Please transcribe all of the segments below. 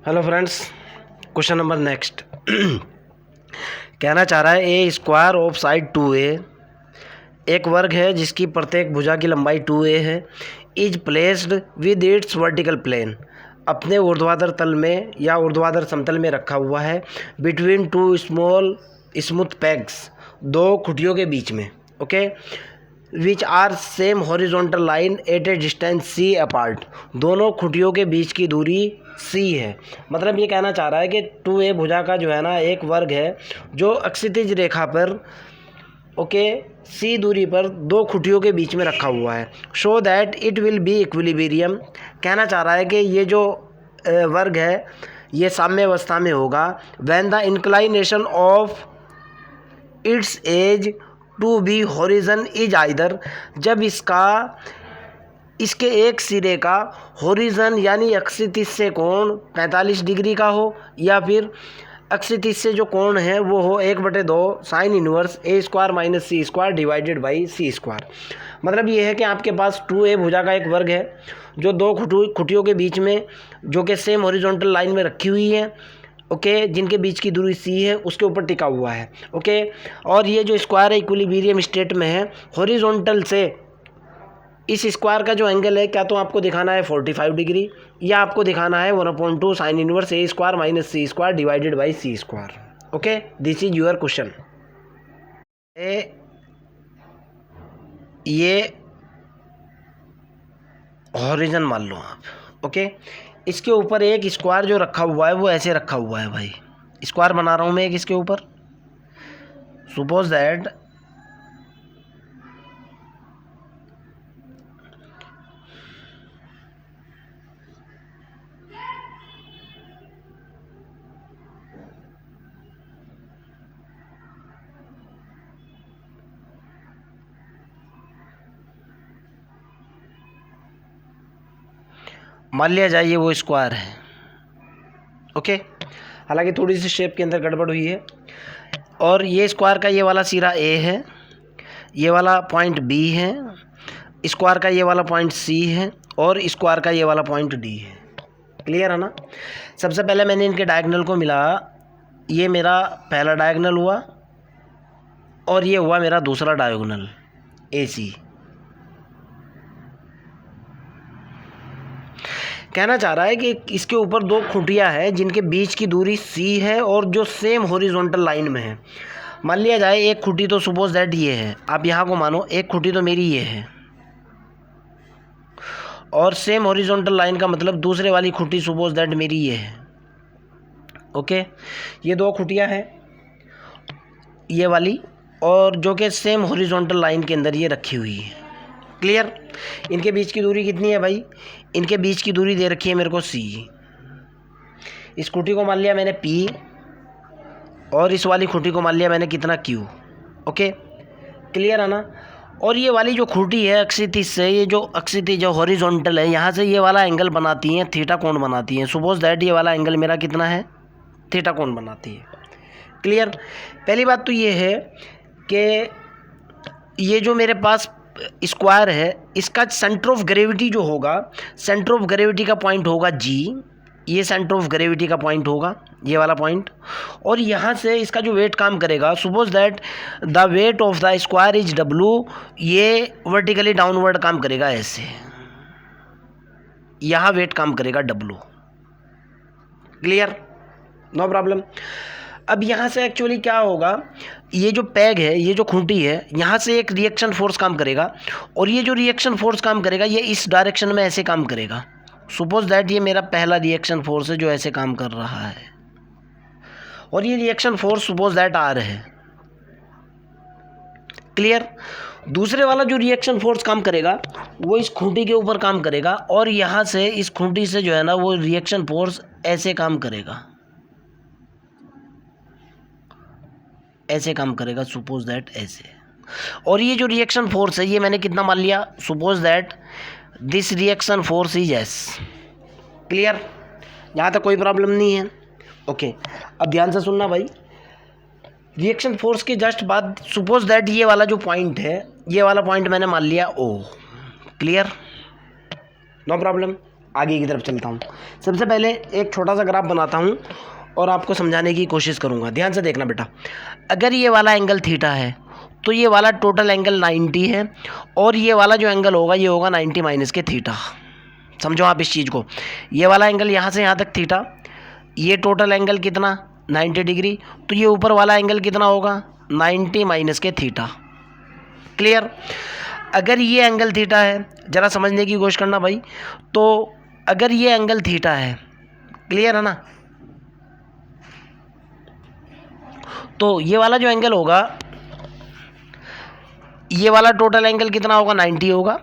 Hello friends, question number next. कहना चाह रहा है ए स्क्वायर ऑफ साइड 2a एक वर्ग है जिसकी प्रत्येक भुजा की लंबाई 2a है, is placed with its vertical plane, अपने ऊर्ध्वाधर तल में या ऊर्ध्वाधर समतल में रखा हुआ है, between two small smooth pegs, दो खुटियों के बीच में, okay, which are same horizontal line at a distance c apart, दोनों खुटियों के बीच की दूरी c है। मतलब ये कहना चाह रहा है कि 2a भुजा का जो है ना एक वर्ग है जो अक्षितिज रेखा पर ओके c दूरी पर दो खुटियों के बीच में रखा हुआ है, show that it will be equilibrium. कहना चाह रहा है कि ये जो वर्ग है ये साम्य अवस्था में होगा when the inclination of its edge to be horizon is either, जब इसके एक सिरे का हॉरिजन यानी अक्षितिज से कोण 45 डिग्री का हो, या फिर अक्षितिज से जो कोण है वो हो 1/2 sine inverse a square minus c square divided by c square. मतलब ये है कि आपके पास 2a भुजा का एक वर्ग है जो दो खुटियों के बीच में जो कि सेम हॉरिजॉन्टल लाइन में रखी हुई है, ओके, जिनके बीच की दूरी c है, उसके ऊपर टिका हुआ है, ओके। और ये जो स्क्वायर है इक्विलिब्रियम स्टेट में है, हॉरिजॉन्टल से इस स्क्वायर का जो एंगल है क्या तो आपको दिखाना है 45 डिग्री या आपको दिखाना है 1/2 sine inverse a square minus c square divided by c square, okay. This is your question. ये हॉरिजन मान लो आप, ओके। इसके ऊपर एक स्क्वायर जो रखा हुआ है वो ऐसे रखा हुआ है भाई, स्क्वायर बना रहा हूँ मैं एक इसके ऊपर। सपोज दैट मान लिया जाए ये वो स्क्वायर है, ओके। हालांकि थोड़ी सी शेप के अंदर गड़बड़ हुई है। और ये स्क्वायर का ये वाला सिरा a है, ये वाला पॉइंट b है, स्क्वायर का ये वाला पॉइंट c है और स्क्वायर का ये वाला पॉइंट d है। क्लियर है ना। सबसे पहले मैंने इनके डायगोनल को मिला, ये मेरा पहला डायगोनल हुआ और ये हुआ मेरा दूसरा डायगोनल AC। कहना चाह रहा है कि इसके ऊपर दो खुटियाँ हैं जिनके बीच की दूरी c है और जो सेम हॉरिजॉन्टल लाइन में है। मान लिया जाए एक खुटी तो सपोज दैट ये है, आप यहाँ को मानो एक खुटी तो मेरी ये है और सेम हॉरिजॉन्टल लाइन का मतलब दूसरे वाली खुटी सपोज दैट मेरी ये है, ओके। ये दो खुटियाँ हैं ये वाली और जो कि सेम हॉरिजॉन्टल लाइन के अंदर ये रखी हुई है। क्लियर। इनके बीच की दूरी कितनी है भाई, इनके बीच की दूरी दे रखी है मेरे को c। इस खुटी को मान लिया मैंने p और इस वाली खुटी को मान लिया मैंने कितना q, ओके। क्लियर है ना। और ये वाली जो खुटी है अक्षितिज से, ये जो अक्षितिज जो हॉरिजॉन्टल है यहाँ से ये वाला एंगल बनाती हैं, थीटा कोण बनाती हैं। सपोज दैट ये वाला एंगल मेरा कितना है, थीटा कोण बनाती है। क्लियर। पहली बात तो ये है कि ये जो मेरे पास स्क्वायर है इसका सेंटर ऑफ ग्रेविटी जो होगा, सेंटर ऑफ ग्रेविटी का पॉइंट होगा G, ये सेंटर ऑफ ग्रेविटी का पॉइंट होगा ये वाला पॉइंट। और यहाँ से इसका जो वेट काम करेगा, suppose that the weight of the square is W, ये वर्टिकली डाउनवर्ड काम करेगा ऐसे, यहाँ वेट काम करेगा W। Clear, no problem. अब यहाँ से एक्चुअली क्या होगा, ये जो पैग है, ये जो खूंटी है, यहाँ से एक रिएक्शन फोर्स काम करेगा और ये जो रिएक्शन फोर्स काम करेगा ये इस डायरेक्शन में ऐसे काम करेगा। सपोज दैट ये मेरा पहला रिएक्शन फोर्स है जो ऐसे काम कर रहा है और ये reaction force suppose that R है। क्लियर। दूसरे वाला जो रिएक्शन फोर्स काम करेगा वो इस खूंटी के ऊपर काम करेगा और यहाँ से इस खूंटी से जो है ना वो रिएक्शन फोर्स ऐसे काम करेगा, ऐसे काम करेगा, सपोज दैट ऐसे। और ये जो रिएक्शन फोर्स है ये मैंने कितना मान लिया, suppose that this reaction force is S। Clear. यहाँ तक कोई प्रॉब्लम नहीं है, ओके। अब ध्यान से सुनना भाई, रिएक्शन फोर्स के जस्ट बाद सपोज दैट ये वाला जो पॉइंट है, ये वाला पॉइंट मैंने मान लिया O। Clear, no problem. आगे की तरफ चलता हूँ। सबसे पहले एक छोटा सा ग्राफ बनाता हूँ और आपको समझाने की कोशिश करूँगा। ध्यान से देखना बेटा, अगर ये वाला एंगल थीटा है तो ये वाला टोटल एंगल 90 है और ये वाला जो एंगल होगा ये होगा 90 माइनस के थीटा। समझो आप इस चीज़ को, ये वाला एंगल यहाँ से यहाँ तक थीटा, ये टोटल एंगल कितना 90 डिग्री, तो ये ऊपर वाला एंगल कितना होगा 90 माइनस के थीटा। क्लियर? अगर ये एंगल थीटा है, ज़रा समझने की कोशिश करना भाई, तो अगर ये एंगल थीटा है, क्लियर है ना, तो ये वाला जो एंगल होगा, ये वाला टोटल एंगल कितना होगा 90 होगा,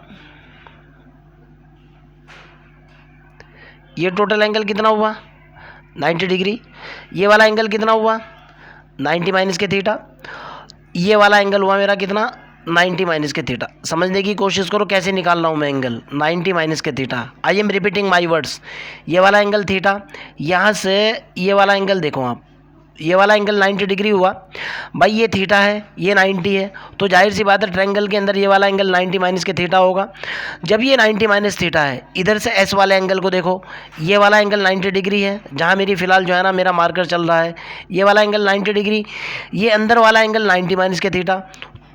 ये टोटल एंगल कितना हुआ 90 डिग्री, ये वाला एंगल कितना हुआ 90 माइनस के थीटा, ये वाला एंगल हुआ मेरा कितना 90 माइनस के थीटा। समझने की कोशिश करो कैसे निकाल रहा हूँ मैं एंगल 90 माइनस के theta. I am repeating my words, ये वाला एंगल थीटा, यहाँ से ये वाला एंगल देखो आप, ये वाला एंगल 90 डिग्री हुआ भाई, ये थीटा है ये 90 है, तो जाहिर सी बात है ट्रायंगल के अंदर ये वाला एंगल 90 माइनस के थीटा होगा। जब ये 90 माइनस थीटा है, इधर से एस वाले एंगल को देखो, ये वाला एंगल 90 डिग्री है, जहाँ मेरी फ़िलहाल जो है ना मेरा मार्कर चल रहा है, ये वाला एंगल 90 डिग्री, ये अंदर वाला एंगल 90 माइनस के थीटा,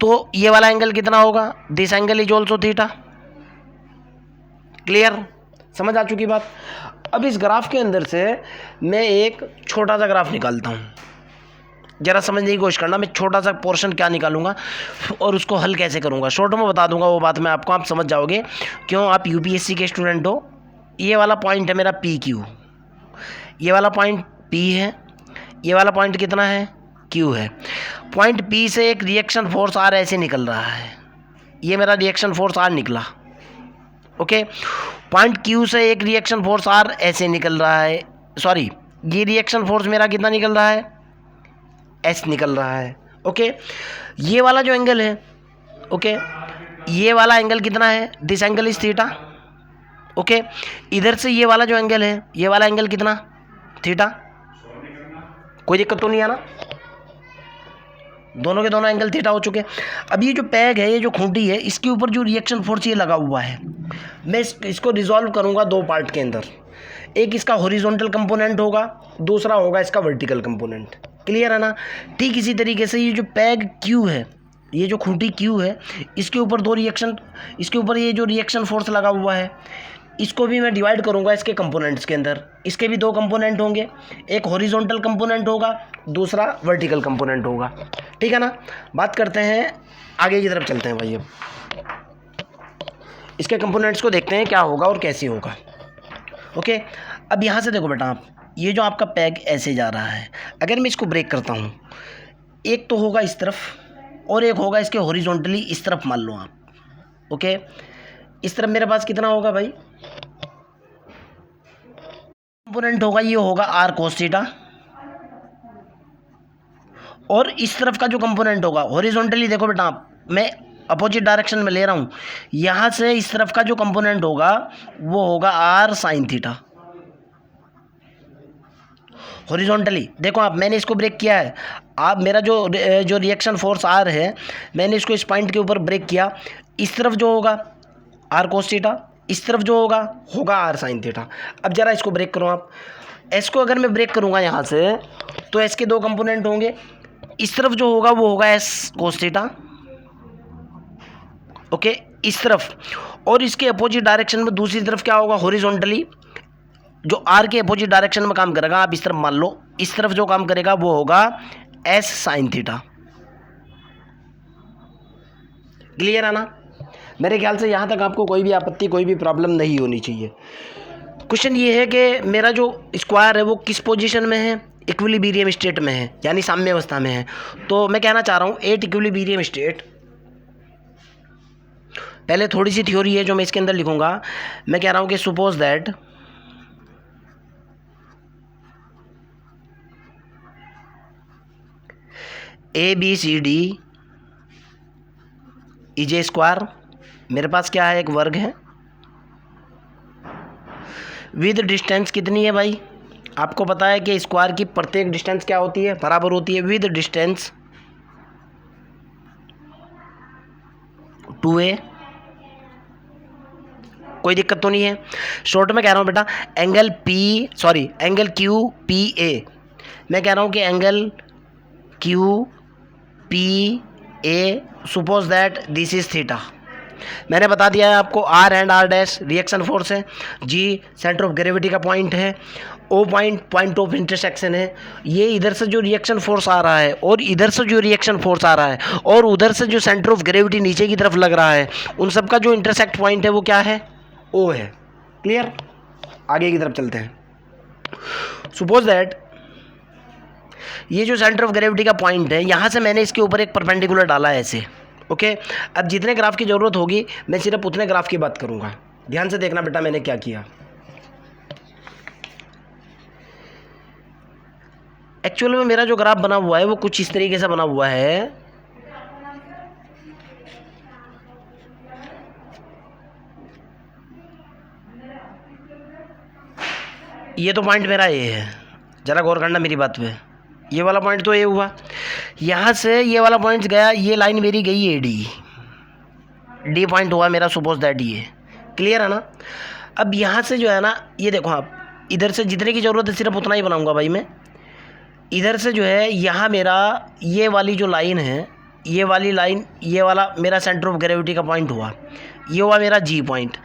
तो ये वाला एंगल कितना होगा, this angle is also theta. Clear? समझ आ चुकी बात? अब इस ग्राफ के अंदर से मैं एक छोटा सा ग्राफ निकालता हूँ, ज़रा समझने की कोशिश करना। मैं छोटा सा पोर्शन क्या निकालूंगा और उसको हल कैसे करूँगा, शॉर्ट में बता दूंगा वो बात मैं आपको, आप समझ जाओगे। क्यों? आप यूपीएससी के स्टूडेंट हो। ये वाला पॉइंट है मेरा पी क्यू, ये वाला पॉइंट पी है, ये वाला पॉइंट कितना है क्यू है। पॉइंट पी से एक रिएक्शन फोर्स आर ऐसे निकल रहा है, ये मेरा रिएक्शन फोर्स आर निकला। ओके, पॉइंट क्यू से एक रिएक्शन फोर्स आर ऐसे निकल रहा है, सॉरी ये रिएक्शन फोर्स मेरा कितना निकल रहा है एस निकल रहा है। ओके, ये वाला जो एंगल है, ओके ये वाला एंगल कितना है, this angle is theta. Okay, इधर से ये वाला जो एंगल है, ये वाला एंगल कितना थीटा। कोई दिक्कत तो नहीं है ना, दोनों के दोनों एंगल थीटा हो चुके। अब ये जो पैग है, ये जो खूंटी है, इसके ऊपर जो रिएक्शन फोर्स ये लगा हुआ है, मैं इसको रिजॉल्व करूँगा दो पार्ट के अंदर। एक इसका हॉरिजॉन्टल कंपोनेंट होगा, दूसरा होगा इसका वर्टिकल कंपोनेंट। क्लियर है ना? ठीक इसी तरीके से ये जो पैग क्यू है, ये जो खूंटी क्यू है, इसके ऊपर दो रिएक्शन, इसके ऊपर ये जो रिएक्शन फोर्स लगा हुआ है, इसको भी मैं डिवाइड करूंगा इसके कंपोनेंट्स के अंदर। इसके भी दो कंपोनेंट होंगे, एक हॉरिजॉन्टल कंपोनेंट होगा, दूसरा वर्टिकल कंपोनेंट होगा। ठीक है ना? बात करते हैं आगे की तरफ, चलते हैं भाई। अब इसके कंपोनेंट्स को देखते हैं क्या होगा और कैसे होगा। ओके, अब यहाँ से देखो बेटा आप, ये जो आपका पैग ऐसे जा रहा है, अगर मैं इसको ब्रेक करता हूँ, एक तो होगा इस तरफ और एक होगा इसके हॉरिजॉन्टली इस तरफ, मान लो आप। ओके, इस तरफ मेरे पास कितना होगा भाई, कंपोनेंट होगा, ये होगा आर कोस थीटा, और इस तरफ का जो कंपोनेंट होगा हॉरिजॉन्टली, देखो बेटा आप, मैं अपोजिट डायरेक्शन में ले रहा हूँ, यहाँ से इस तरफ का जो कंपोनेंट होगा वो होगा आर साइन थीटा। हॉरिजॉन्टली देखो आप, मैंने इसको ब्रेक किया है, आप मेरा जो रिएक्शन फोर्स आर है, मैंने इसको इस पॉइंट के ऊपर ब्रेक किया। इस तरफ जो होगा आर कोस थीटा, इस तरफ जो होगा आर साइन थीटा। अब जरा इसको ब्रेक करो आप, एस को अगर मैं ब्रेक करूँगा यहाँ से, तो एस के दो कंपोनेंट होंगे, इस तरफ जो होगा वो होगा एस कोस थीटा, ओके इस तरफ, और इसके अपोजिट डायरेक्शन में दूसरी तरफ क्या होगा, हॉरिजॉन्टली जो आर के अपोजिट डायरेक्शन में काम करेगा, आप इस तरफ मान लो, इस तरफ जो काम करेगा वो होगा एस साइन थीटा। क्लियर है ना? मेरे ख्याल से यहाँ तक आपको कोई भी आपत्ति, कोई भी प्रॉब्लम नहीं होनी चाहिए। क्वेश्चन ये है कि मेरा जो स्क्वायर है वो किस पोजीशन में है, इक्विलिब्रियम स्टेट में है, यानी साम्य अवस्था में है। तो मैं कहना चाह रहा हूँ एट इक्विलिब्रियम स्टेट, पहले थोड़ी सी थ्योरी है जो मैं इसके अंदर लिखूंगा। मैं कह रहा हूँ कि suppose that A B C D is a square, मेरे पास क्या है, एक वर्ग है, विद डिस्टेंस कितनी है भाई, आपको पता है कि स्क्वायर की प्रत्येक डिस्टेंस क्या होती है, बराबर होती है विद डिस्टेंस 2a कोई दिक्कत तो नहीं है। शॉर्ट में कह रहा हूँ बेटा, एंगल क्यू पी ए, मैं कह रहा हूँ कि angle Q P A, suppose that this is theta. मैंने बता दिया है आपको, R and R dash reaction force है, जी सेंटर ऑफ ग्रेविटी का पॉइंट है, ओ पॉइंट ऑफ इंटरसेक्शन है। ये इधर से जो रिएक्शन फोर्स आ रहा है और इधर से जो रिएक्शन फोर्स आ रहा है और उधर से जो सेंटर ऑफ ग्रेविटी नीचे की तरफ लग रहा है, उन सब का जो इंटरसेक्ट पॉइंट है वो क्या है, ओ है। क्लियर? आगे की तरफ चलते हैं। सपोज दैट ये जो सेंटर ऑफ ग्रेविटी का पॉइंट है, यहाँ से मैंने इसके ऊपर एक परपेंडिकुलर डाला है ऐसे। ओके, अब जितने ग्राफ की ज़रूरत होगी मैं सिर्फ उतने ग्राफ की बात करूँगा। ध्यान से देखना बेटा मैंने क्या किया। एक्चुअल में मेरा जो ग्राफ बना हुआ है वो कुछ इस तरीके से बना हुआ है। ये तो पॉइंट मेरा ए है, ज़रा गौर करना मेरी बात पे। ये वाला पॉइंट तो ए हुआ, यहाँ से ये वाला पॉइंट गया, ये लाइन मेरी गई ए डी पॉइंट हुआ मेरा, सपोज दैट ये। क्लियर है ना? अब यहाँ से जो है ना, ये देखो आप, इधर से जितने की ज़रूरत है सिर्फ उतना ही बनाऊंगा भाई मैं। इधर से जो है यहाँ मेरा ये वाली जो लाइन है, ये वाली लाइन, ये वाला मेरा सेंटर ऑफ ग्रेविटी का पॉइंट हुआ, ये हुआ मेरा जी पॉइंट।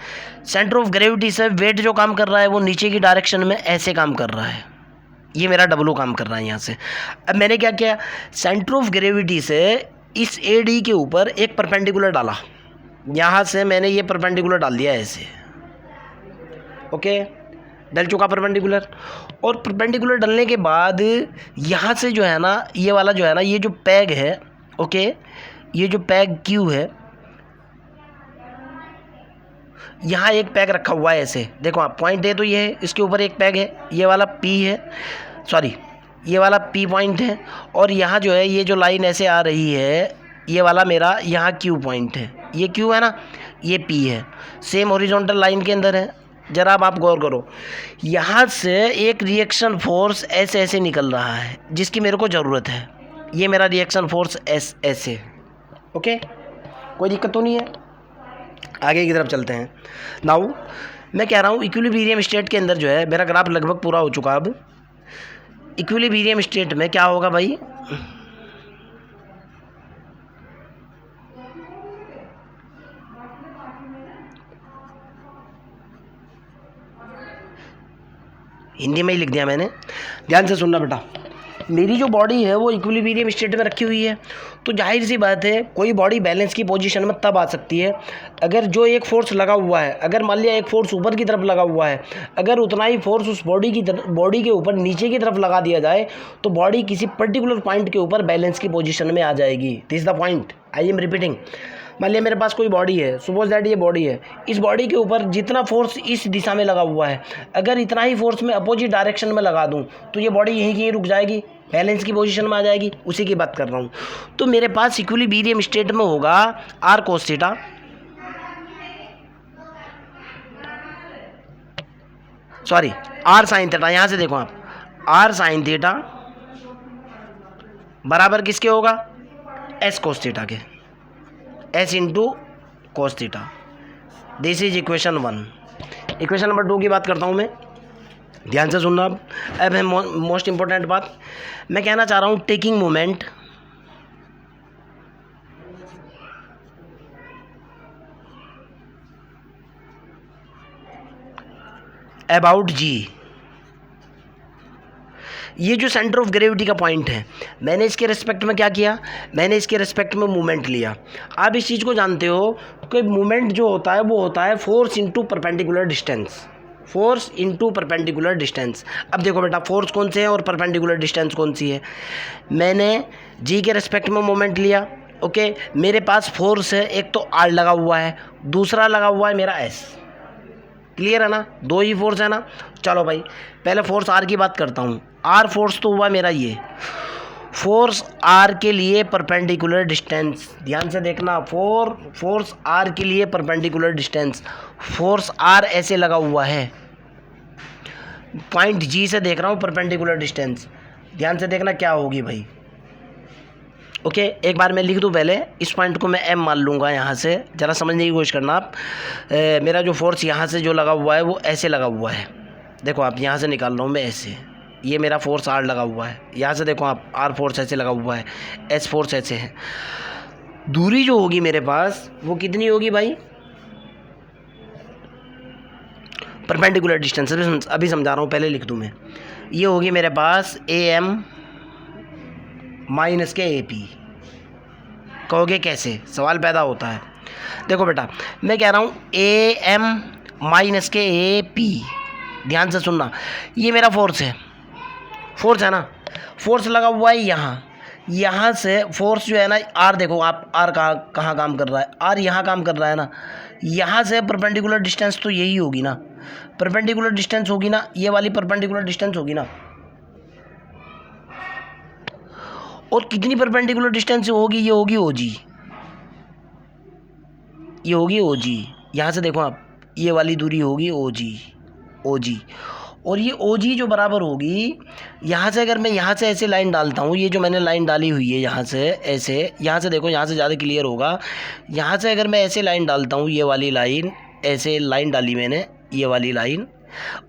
सेंटर ऑफ ग्रेविटी से वेट जो काम कर रहा है वो नीचे की डायरेक्शन में ऐसे काम कर रहा है, ये मेरा डब्लू काम कर रहा है यहाँ से। अब मैंने क्या किया, सेंटर ऑफ ग्रेविटी से इस ए डी के ऊपर एक परपेंडिकुलर डाला, यहाँ से मैंने ये परपेंडिकुलर डाल दिया ऐसे। ओके, डल चुका परपेंडिकुलर। और परपेंडिकुलर डलने के बाद यहाँ से जो है ना, ये वाला जो है ना, ये जो पैग है, ओके, ये जो पैग क्यू है, यहाँ एक पैग रखा हुआ है ऐसे। देखो आप, पॉइंट ए तो ये है, इसके ऊपर एक पैग है, ये वाला पी है, सॉरी ये वाला पी पॉइंट है, और यहाँ जो है ये जो लाइन ऐसे आ रही है, ये वाला मेरा यहाँ क्यू पॉइंट है, ये क्यू है ना, ये पी है, सेम हॉरिजॉन्टल लाइन के अंदर है। जरा आप गौर करो, यहाँ से एक रिएक्शन फोर्स ऐसे ऐसे निकल रहा है जिसकी मेरे को ज़रूरत है, ये मेरा रिएक्शन फोर्स ऐसे। ओके, कोई दिक्कत तो नहीं है। आगे की तरफ चलते हैं। नाउ मैं कह रहा हूँ इक्विलिब्रियम स्टेट के अंदर जो है मेरा ग्राफ लगभग पूरा हो चुका। अब इक्विलिब्रियम स्टेट में क्या होगा भाई, हिंदी में ही लिख दिया मैंने, ध्यान से सुनना बेटा। मेरी जो बॉडी है वो इक्विलिब्रियम स्टेट में रखी हुई है, तो जाहिर सी बात है कोई बॉडी बैलेंस की पोजीशन में तब आ सकती है अगर जो एक फोर्स लगा हुआ है, अगर मान लिया एक फोर्स ऊपर की तरफ लगा हुआ है, अगर उतना ही फोर्स उस बॉडी के ऊपर नीचे की तरफ लगा दिया जाए तो बॉडी किसी पर्टिकुलर पॉइंट के ऊपर बैलेंस की पोजीशन में आ जाएगी। This the point, I am repeating. मान लिया मेरे पास कोई बॉडी है, सपोज दैट ये बॉडी है, इस बॉडी के ऊपर जितना फोर्स इस दिशा में लगा हुआ है, अगर इतना ही फोर्स मैं अपोजिट डायरेक्शन में लगा दूं तो ये बॉडी यहीं की यहीं रुक जाएगी, बैलेंस की पोजीशन में आ जाएगी। उसी की बात कर रहा हूँ। तो मेरे पास इक्विलिब्रियम स्टेट में होगा R cos theta, sorry R sine theta. यहाँ से देखो आप, आर साइन थीटा बराबर किसके होगा, एस कोस थीटा के, S into cos theta. This is equation 1। Equation number 2 की बात करता हूँ मैं, ध्यान से सुनना। अब है मोस्ट इंपॉर्टेंट बात, मैं कहना चाह रहा हूँ टेकिंग मोमेंट अबाउट जी। ये जो सेंटर ऑफ ग्रेविटी का पॉइंट है, मैंने इसके रिस्पेक्ट में क्या किया, मैंने इसके रिस्पेक्ट में मूवमेंट लिया। आप इस चीज़ को जानते हो कि मूवमेंट जो होता है वो होता है force into perpendicular distance, force into perpendicular distance. अब देखो बेटा, फोर्स कौन से है और परपेंडिकुलर डिस्टेंस कौन सी है। मैंने जी के रिस्पेक्ट में मोमेंट लिया। ओके, मेरे पास फोर्स है, एक तो आर लगा हुआ है, दूसरा लगा हुआ है मेरा एस। क्लियर है ना, दो ही फोर्स है ना। चलो भाई, पहले फोर्स आर की बात करता हूँ। आर फोर्स तो हुआ मेरा ये, फोर्स आर के लिए परपेंडिकुलर डिस्टेंस, ध्यान से देखना, फोर्स आर के लिए परपेंडिकुलर डिस्टेंस, फोर्स आर ऐसे लगा हुआ है, पॉइंट जी से देख रहा हूँ परपेंडिकुलर डिस्टेंस। ध्यान से देखना क्या होगी भाई, ओके, एक बार मैं लिख दूं पहले, इस पॉइंट को मैं एम मान लूँगा यहाँ से, ज़रा समझने की कोशिश करना आप। मेरा जो फोर्स यहाँ से जो लगा हुआ है वो ऐसे लगा हुआ है, देखो आप, यहाँ से निकाल रहा हूँ मैं ऐसे, ये मेरा फोर्स आर लगा हुआ है, यहाँ से देखो आप आर फोर्स ऐसे लगा हुआ है, एस फोर्स ऐसे है। दूरी जो होगी मेरे पास वो कितनी होगी भाई, परपेंडिकुलर डिस्टेंस, अभी समझा रहा हूँ, पहले लिख दूँ मैं। ये होगी मेरे पास ए M minus K A P. कहोगे कैसे, सवाल पैदा होता है। देखो बेटा, मैं कह रहा हूँ ए M minus K A P, ध्यान से सुनना, ये मेरा फोर्स है ना, फोर्स लगा हुआ है यहाँ से फोर्स जो है ना, आर देखो आप, आर कहाँ काम कर रहा है, आर यहाँ काम कर रहा है ना, यहाँ से परपेंडिकुलर डिस्टेंस तो यही होगी ना, परपेंडिकुलर डिस्टेंस होगी ना, ये वाली परपेंडिकुलर डिस्टेंस होगी ना। और कितनी परपेंडिकुलर डिस्टेंस होगी, ये होगी ओजी, ये होगी ओजी, यहाँ से देखो आप, ये वाली दूरी होगी ओजी, और ये ओजी जो बराबर होगी, यहाँ से अगर मैं यहाँ से ऐसे लाइन डालता हूँ, ये जो मैंने लाइन डाली हुई है यहाँ से ऐसे, यहाँ से देखो, यहाँ से ज़्यादा क्लियर होगा, यहाँ से अगर मैं ऐसे लाइन डालता हूँ, ये वाली लाइन, ऐसे लाइन डाली मैंने, ये वाली लाइन,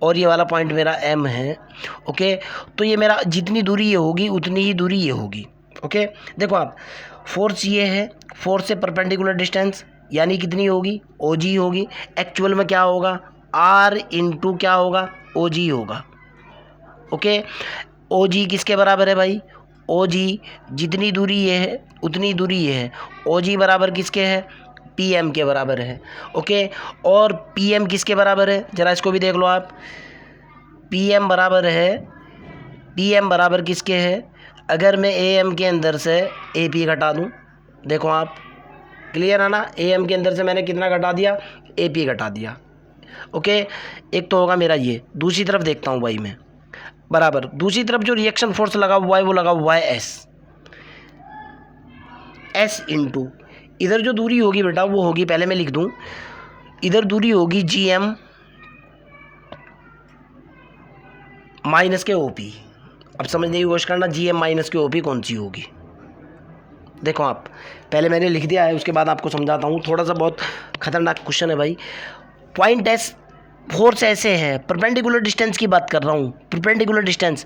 और ये वाला पॉइंट मेरा एम है। ओके, तो ये मेरा जितनी दूरी ये होगी उतनी ही दूरी ये होगी। ओके, देखो आप, फोर्स ये है, फोर्स से परपेंडिकुलर डिस्टेंस यानी कितनी होगी, ओजी होगी। एक्चुअल में क्या होगा, आर इंटू क्या होगा, ओजी होगा। ओके, ओजी किसके बराबर है भाई, ओजी जितनी दूरी ये है उतनी दूरी ये है, ओजी बराबर किसके है, पीएम के बराबर है। ओके, और पीएम किसके बराबर है, ज़रा इसको भी देख लो आप, पीएम बराबर किसके है, अगर मैं एएम के अंदर से एपी घटा दूं, देखो आप, क्लियर है ना, एएम के अंदर से मैंने कितना घटा दिया, एपी घटा दिया। ओके, एक तो होगा मेरा ये, दूसरी तरफ देखता हूँ भाई मैं, बराबर दूसरी तरफ जो रिएक्शन फोर्स लगा हुआ है वो लगा हुआ है एस इंटू, इधर जो दूरी होगी बेटा वो होगी, पहले मैं लिख दूं, इधर दूरी होगी जी एम माइनस के ओपी। अब समझने की कोशिश करना, जी एम माइनस के ओपी कौन सी होगी। देखो आप, पहले मैंने लिख दिया है, उसके बाद आपको समझाता हूँ, थोड़ा सा बहुत खतरनाक क्वेश्चन है भाई। पॉइंट एस, फोर्स ऐसे है, परपेंडिकुलर डिस्टेंस की बात कर रहा हूँ, परपेंडिकुलर डिस्टेंस,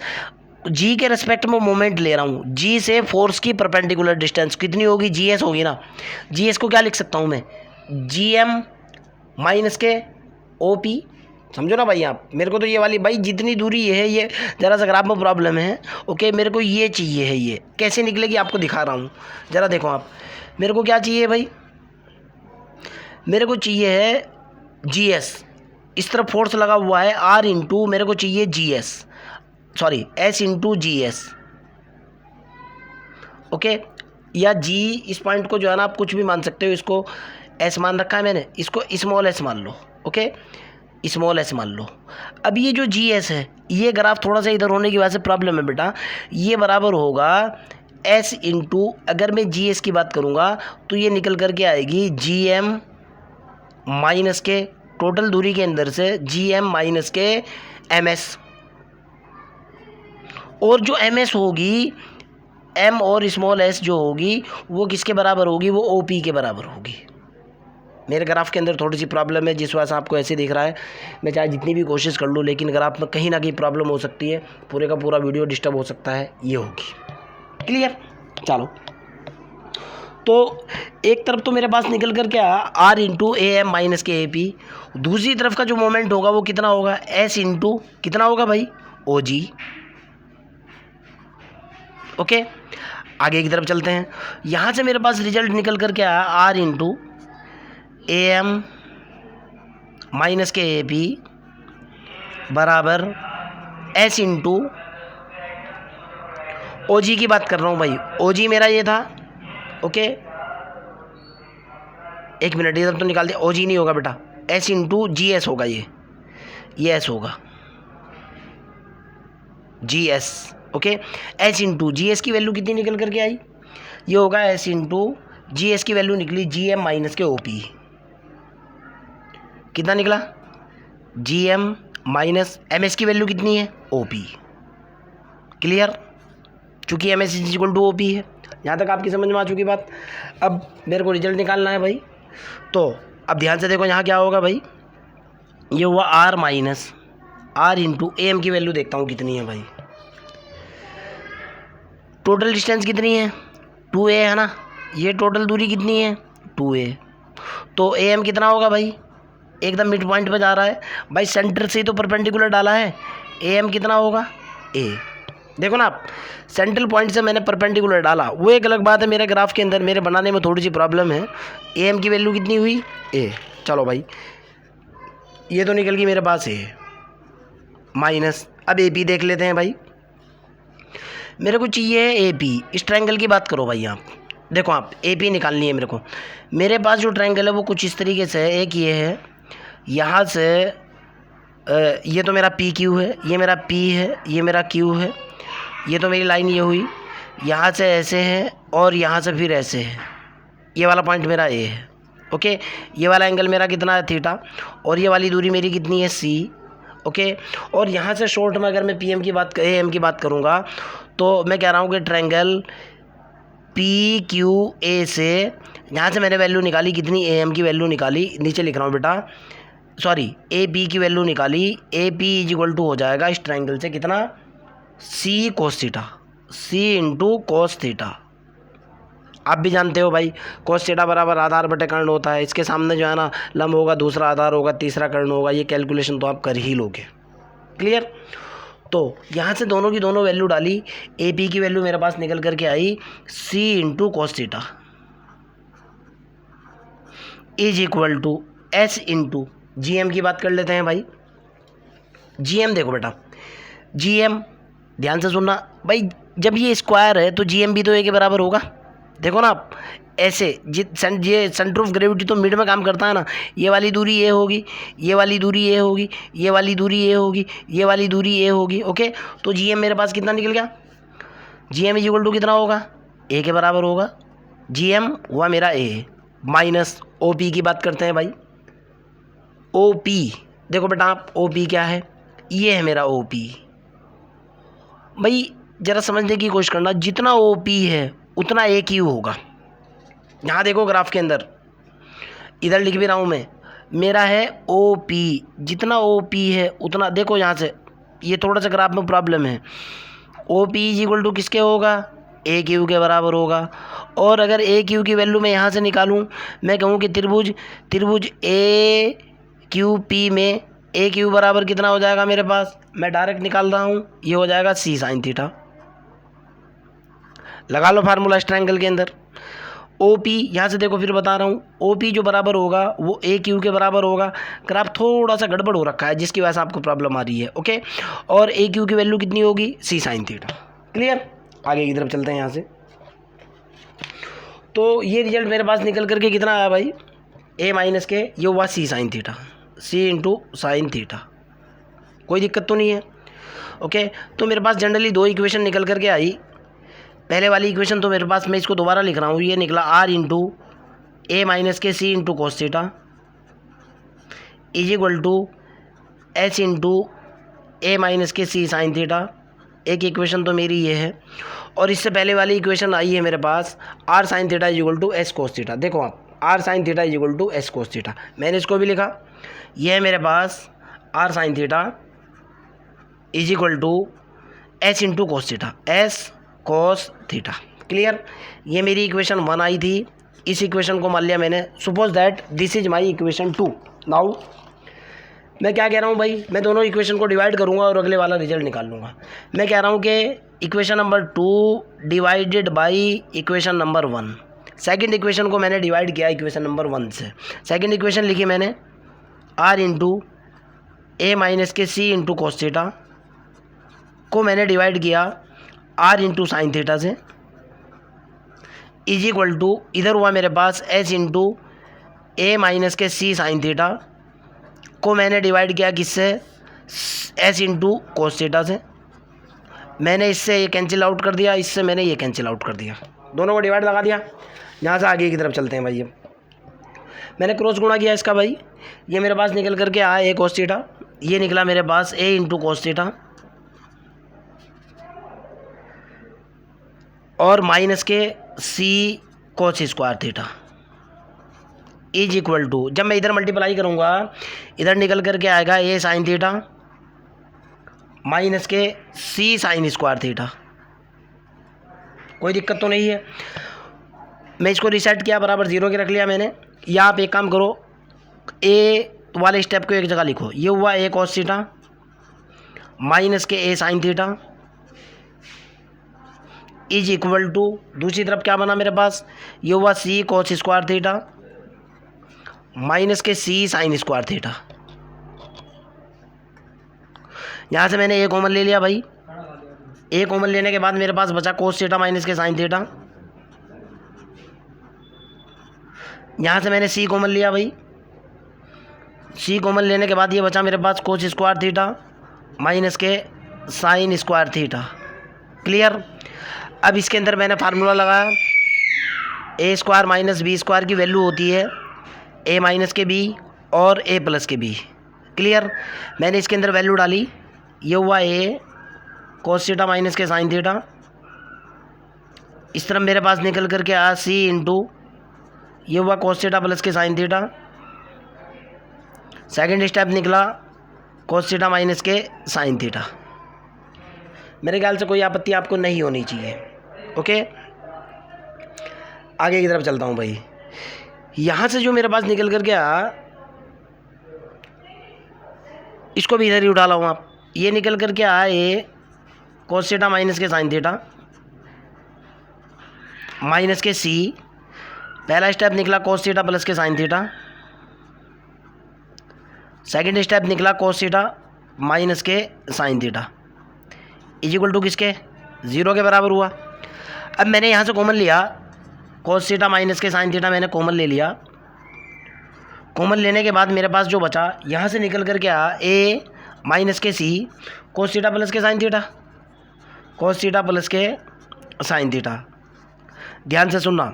जी के रेस्पेक्ट में मोमेंट ले रहा हूँ, जी से फोर्स की परपेंडिकुलर डिस्टेंस कितनी होगी, जी एस होगी ना। जी एस को क्या लिख सकता हूँ मैं, जी M minus K O P, समझो ना भाई आप, मेरे को तो ये वाली भाई जितनी दूरी ये है, ये ज़रा सा ग्राफ में प्रॉब्लम है। ओके, मेरे को ये चाहिए है, ये कैसे निकलेगी आपको दिखा रहा हूँ, ज़रा देखो आप, मेरे को क्या चाहिए भाई, मेरे को चाहिए है जी एस, इस तरफ फोर्स लगा हुआ है आर इंटू, मेरे को चाहिए G S, sorry S into G S. Okay, या जी, इस पॉइंट को जो है ना आप कुछ भी मान सकते हो, इसको एस मान रखा है मैंने, इसको स्मॉल एस मान लो। ओके, स्मॉल एस मान लो। अब ये जो जी एस है, ये ग्राफ थोड़ा सा इधर होने की वजह से प्रॉब्लम है बेटा, ये बराबर होगा एस इंटू, अगर मैं जी एस की बात करूँगा तो ये निकल करके आएगी जी एम माइनस के, टोटल दूरी के अंदर से जी एम माइनस के एम एस, और जो एम एस होगी, एम और स्मॉल एस जो होगी वो किसके बराबर होगी, वो ओ पी के बराबर होगी। मेरे ग्राफ के अंदर थोड़ी सी प्रॉब्लम है, जिस वजह से आपको ऐसे दिख रहा है, मैं चाहे जितनी भी कोशिश कर लूँ, लेकिन ग्राफ में कहीं ना कहीं प्रॉब्लम हो सकती है, पूरे का पूरा वीडियो डिस्टर्ब हो सकता है, ये होगी। क्लियर, चलो, तो एक तरफ तो मेरे पास निकल कर क्या, R into A M minus K A P, दूसरी तरफ का जो मोमेंट होगा वो कितना होगा, एस इंटू कितना होगा भाई, ओ जी। ओके, आगे की तरफ चलते हैं, यहाँ से मेरे पास रिजल्ट निकल कर क्या, R into A M minus K A P बराबर एस इंटू ओ जी की बात कर रहा हूँ भाई, ओ जी मेरा ये था। ओके, एक मिनट, इधर तो निकाल दिया, ओ जी नहीं होगा बेटा, एस इंटू जी एस होगा, ये एस होगा, G S. Okay, S into G S की वैल्यू कितनी निकल करके आई, ये होगा एस इंटू जी एस की वैल्यू निकली G M minus K O P, कितना निकला, G M minus M S की वैल्यू कितनी है, ओ पी। क्लियर, चूँकि M S is equal to O P है, यहाँ तक आपकी समझ में आ चुकी बात। अब मेरे को रिजल्ट निकालना है भाई। तो अब ध्यान से देखो, यहाँ क्या होगा भाई, ये हुआ r minus r into AM की वैल्यू देखता हूँ कितनी है भाई। टोटल डिस्टेंस कितनी है 2a है ना, ये टोटल दूरी कितनी है 2a। तो AM कितना होगा भाई, एकदम मिड पॉइंट पे जा रहा है भाई, सेंटर से ही तो परपेंडिकुलर डाला है, AM कितना होगा a। देखो ना आप, सेंट्रल पॉइंट से मैंने परपेंडिकुलर डाला, वो एक अलग बात है, मेरे ग्राफ के अंदर मेरे बनाने में थोड़ी सी प्रॉब्लम है। AM की वैल्यू कितनी हुई a। चलो भाई, ये तो निकल गई मेरे पास a माइनस। अब AP देख लेते हैं भाई, मेरे को चाहिए है AP। इस ट्रायंगल की बात करो भाई, आप देखो, आप AP निकालनी है मेरे को। मेरे पास जो ट्रायंगल है वो कुछ इस तरीके से है। एक ये है, यहाँ से ये तो मेरा PQ है, ये मेरा P है, ये मेरा Q है, ये तो मेरी लाइन ये हुई, यहाँ से ऐसे है और यहाँ से फिर ऐसे है, ये वाला पॉइंट मेरा A है। ओके, ये वाला एंगल मेरा कितना है थीटा, और ये वाली दूरी मेरी कितनी है C। ओके, और यहाँ से शॉर्ट में अगर मैं AM की बात करूँगा तो मैं कह रहा हूँ कि ट्रायंगल PQA से, यहाँ से मैंने वैल्यू निकाली कितनी, AM की वैल्यू निकाली, नीचे लिख रहा हूँ बेटा, सॉरी AP की वैल्यू निकाली। AP इज इक्वल टू हो जाएगा इस ट्रायंगल से कितना, C cos theta, C into cos theta. आप भी जानते हो भाई, कोस थीटा बराबर आधार बटे कर्ण होता है। इसके सामने जो है ना लंब होगा, दूसरा आधार होगा, तीसरा कर्ण होगा। ये कैलकुलेशन तो आप कर ही लोगे। क्लियर। तो यहाँ से दोनों की दोनों वैल्यू डाली, AP की वैल्यू मेरे पास निकल करके आई C into cos theta is equal to S into GM की बात कर लेते हैं भाई। GM देखो बेटा, GM ध्यान से सुनना भाई, जब ये स्क्वायर है तो GM भी तो A के बराबर होगा। देखो ना आप, ऐसे ये सेंटर ऑफ ग्रेविटी तो मिड में काम करता है ना, ये वाली दूरी A होगी, ये वाली दूरी A होगी, ये वाली दूरी A होगी, ये वाली दूरी A होगी। ओके, तो GM मेरे पास कितना निकल गया, GM इज इक्वल टू कितना होगा, A के बराबर होगा। GM हुआ मेरा A माइनस OP की बात करते हैं भाई। OP देखो बेटा आप, OP क्या है, ये है मेरा OP। भाई ज़रा समझने की कोशिश करना, जितना OP है उतना AQ होगा। यहाँ देखो ग्राफ के अंदर, इधर लिख भी रहा हूँ मैं, मेरा है OP, जितना OP है उतना, देखो यहाँ से ये थोड़ा सा ग्राफ में प्रॉब्लम है। OP इज इक्वल टू किसके होगा, AQ के बराबर होगा। और अगर AQ की वैल्यू मैं यहाँ से निकालूँ, मैं कहूँ कि त्रिभुज AQP में AQ बराबर कितना हो जाएगा मेरे पास, मैं डायरेक्ट निकाल रहा हूँ, ये हो जाएगा C साइन थीटा। लगा लो फार्मूला इस ट्रायंगल के अंदर। OP यहाँ से देखो, फिर बता रहा हूँ, OP जो बराबर होगा वो AQ के बराबर होगा। ग्राफ थोड़ा सा गड़बड़ हो रखा है जिसकी वजह से आपको प्रॉब्लम आ रही है। ओके, और AQ की वैल्यू कितनी होगी, C साइन थीटा। क्लियर। आगे की तरफ चलते हैं यहाँ से। तो ये रिजल्ट मेरे पास निकल करके कितना आया भाई, A माइनस के, ये हुआ C sine theta, C into sine theta. कोई दिक्कत तो नहीं है। ओके, तो मेरे पास जनरली दो इक्वेशन निकल करके आई। पहले वाली इक्वेशन तो मेरे पास, मैं इसको दोबारा लिख रहा हूँ, ये निकला R into A minus K C into cos theta is equal to H into A minus K C sine theta. एक इक्वेशन तो मेरी ये है। और इससे पहले वाली इक्वेशन आई है मेरे पास, R sine theta is equal to S cos theta. देखो आप, R sine theta is equal to S cos theta, मैंने इसको भी लिखा। ये है मेरे पास R sine theta is equal to H into cos theta, S cos theta. Clear. ये मेरी इक्वेशन 1 आई थी। इस इक्वेशन को मान लिया मैंने, suppose that this is my equation 2। Now मैं क्या कह रहा हूँ भाई, मैं दोनों इक्वेशन को डिवाइड करूँगा और अगले वाला रिजल्ट निकाल लूँगा। मैं कह रहा हूँ कि equation number 2 divided by equation number 1। Second equation को मैंने डिवाइड किया इक्वेशन नंबर 1 से। सेकंड इक्वेशन लिखी मैंने R into A minus K C into cos theta को मैंने डिवाइड किया R इंटू साइन थीटा से इज इक्वल टू, इधर हुआ मेरे पास H into A minus K C sine theta को मैंने डिवाइड किया किससे, S इंटू कोस थीटा से। मैंने इससे ये कैंसिल आउट कर दिया, इससे मैंने ये कैंसिल आउट कर दिया, दोनों को डिवाइड लगा दिया। यहाँ से आगे की तरफ चलते हैं भाई। ये मैंने क्रॉस गुणा किया इसका भाई, ये मेरे पास निकल करके आया A कोस थीटा, ये निकला मेरे पास A इंटू कोस थीटा और माइनस के C cos square theta is equal to, जब मैं इधर मल्टीप्लाई करूँगा इधर निकल करके आएगा ए साइन थीटा माइनस के सी साइन स्क्वायर थीटा। कोई दिक्कत तो नहीं है। मैं इसको रिसेट किया, बराबर 0 के रख लिया मैंने। या आप एक काम करो, ए वाले स्टेप को एक जगह लिखो। ये हुआ ए cos theta minus K A sine theta is equal to, दूसरी तरफ क्या बना मेरे पास, ये हुआ C cos square theta minus के सी साइन स्क्वायर थीटा। यहाँ से मैंने ए कॉमन ले लिया भाई। ए कॉमन लेने के बाद मेरे पास बचा कोस theta minus K sine theta. यहाँ से मैंने सी कॉमन लिया भाई। सी कॉमन लेने के बाद ये बचा मेरे पास कोस square theta minus K sine square theta. Clear. अब इसके अंदर मैंने फार्मूला लगाया, ए स्क्वायर माइनस बी स्क्वायर की वैल्यू होती है ए माइनस के बी और ए प्लस के बी। क्लियर। मैंने इसके अंदर वैल्यू डाली, ये हुआ ए कोस theta minus K sine theta. इस तरफ मेरे पास निकल करके आया सी इंटू, ये हुआ cos theta plus K sine theta. Second step निकला cos theta minus K sine theta. मेरे ख्याल से कोई आपत्ति आपको नहीं होनी चाहिए। ओके, आगे की तरफ चलता हूँ भाई। यहाँ से जो मेरे पास निकल कर गया, इसको भी इधर ही उठा लाऊँ आप। ये निकल कर क्या आया, ये cos theta minus K sine theta minus के सी, पहला स्टेप निकला cos theta plus K sine theta. Second step निकला cos theta minus K sine theta is equal to किसके, 0 के बराबर हुआ। अब मैंने यहाँ से कॉमन लिया, कोस theta minus K sine theta मैंने कॉमन ले लिया। कॉमन लेने के बाद मेरे पास जो बचा, यहाँ से निकल कर क्या, ए माइनस के C cos theta plus K sine theta, cos theta plus K sine theta. ध्यान से सुनना,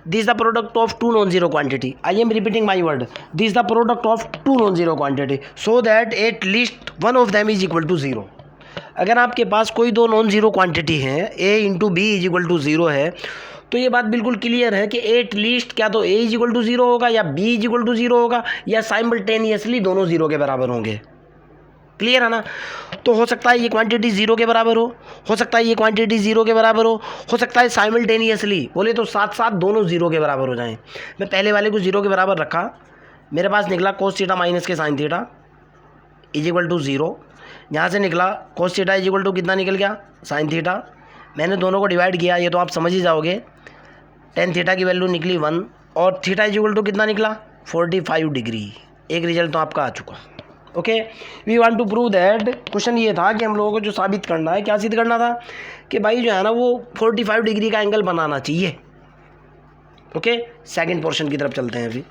this is the product of two non zero quantity. I am repeating my word, this is the product of two non zero quantity so that at least one of them is equal to 0। अगर आपके पास कोई दो non zero quantity हैं, A into B is equal to 0 है, तो ये बात बिल्कुल क्लियर है कि एट लीस्ट क्या तो ए इज इक्वल टू 0 होगा या बी इज इक्वल टू 0 होगा या साइमल्टेनियसली दोनों 0 के बराबर होंगे। क्लियर है ना। तो हो सकता है ये क्वांटिटी 0 के बराबर हो सकता है ये क्वांटिटी 0 के बराबर हो सकता है साइमल्टेनियसली बोले तो साथ साथ दोनों 0 के बराबर हो जाएं। मैं पहले वाले को 0 के बराबर रखा, मेरे पास निकला cos theta minus K sine theta is equal to 0। यहाँ से निकला cos theta is equal to कितना निकल गया, साइन थीटा। मैंने दोनों को डिवाइड किया, ये तो आप समझ ही जाओगे। टेन थीटा की वैल्यू निकली 1 और थीटा इज इक्वल टू कितना निकला, 45 डिग्री। एक रिजल्ट तो आपका आ चुका। Okay, we want to prove that, question ये था कि हम लोगों को जो साबित करना है, क्या सिद्ध करना था कि भाई जो है ना वो 45 डिग्री का एंगल बनाना चाहिए। ओके, सेकंड पोर्शन की तरफ चलते हैं अभी।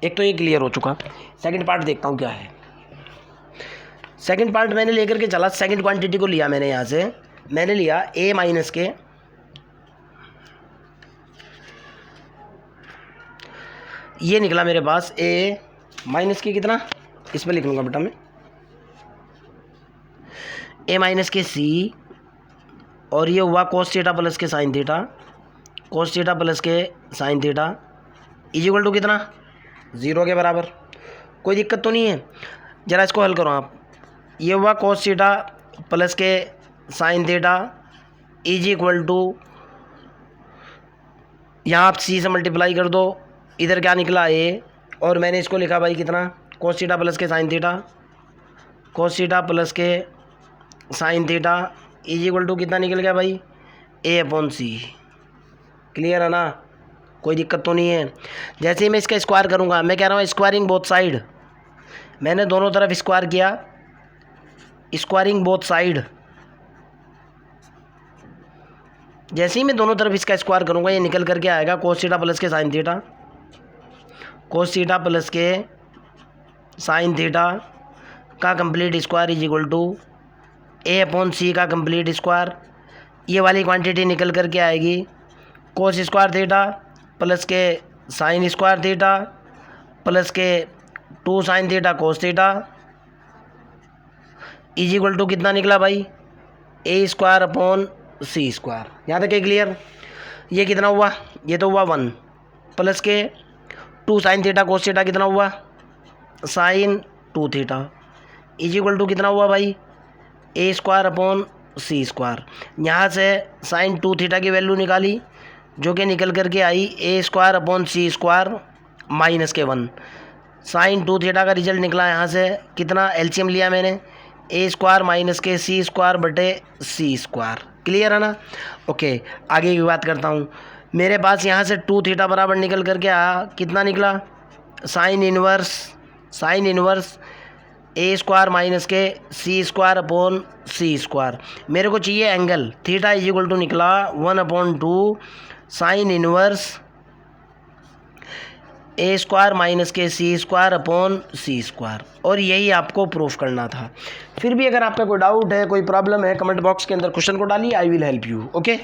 एक तो ये क्लियर हो चुका, सेकंड पार्ट देखता हूँ क्या है। सेकंड पार्ट मैंने लेकर के चला, सेकंड क्वांटिटी को लिया मैंने। यहाँ से मैंने लिया ए माइनस के, ये निकला मेरे पास ए माइनस के कितना, इसमें लिख लूँगा बेटा मैं, ए माइनस के सी, और ये हुआ cos theta plus K sine theta, cos theta plus K sine theta is equal to कितना, 0 के बराबर। कोई दिक्कत तो नहीं है। ज़रा इसको हल करो आप। ये हुआ cos theta plus K sine theta is equal to, यहाँ आप सी से मल्टीप्लाई कर दो, इधर क्या निकला ए, और मैंने इसको लिखा भाई कितना, cos theta plus K sine theta, cos theta plus K sine theta is equal to कितना निकल गया भाई, ए अपॉन सी। क्लियर है ना, कोई दिक्कत तो नहीं है। जैसे ही मैं इसका स्क्वायर करूँगा, मैं कह रहा हूँ स्क्वायरिंग बोथ साइड, मैंने दोनों तरफ स्क्वायर किया, स्क्वायरिंग बोथ साइड। जैसे ही मैं दोनों तरफ इसका स्क्वायर करूँगा, ये निकल करके आएगा cos theta plus K sine theta, cos theta plus K sine theta का complete square is equal to A upon C का कंप्लीट स्क्वायर। ये वाली क्वांटिटी निकल करके आएगी cos square theta plus K sine square theta plus K 2 sine theta cos theta is equal to कितना निकला भाई, A square upon C square. यहाँ तक है क्लियर? ये कितना हुआ? ये तो हुआ 1 plus K 2 sine theta cos theta कितना हुआ? Sine 2 theta is equal to कितना हुआ भाई? A square upon C square. यहाँ से साइन 2 थीटा की वैल्यू निकाली जो कि निकल करके आई ए स्क्वायर अपॉन सी स्क्वायर माइनस के 1। साइन 2 थीटा का रिजल्ट निकला यहाँ से कितना? एलसीएम लिया मैंने, ए स्क्वायर माइनस के सी स्क्वायर बटे सी स्क्वायर। क्लियर है ना? ओके, आगे की बात करता हूँ। मेरे पास यहाँ से 2 थीटा बराबर निकल करके आया, कितना निकला? Sine inverse a square minus के सी स्क्वायर अपॉन सी स्क्वायर। मेरे को चाहिए angle, theta is equal to निकला 1/2 sine inverse a square minus के सी स्क्वायर अपॉन सी स्क्वायर। और यही आपको प्रूफ करना था। फिर भी अगर आपका कोई डाउट है, कोई प्रॉब्लम है, कमेंट बॉक्स के अंदर क्वेश्चन को डालिए, I will help you. Okay.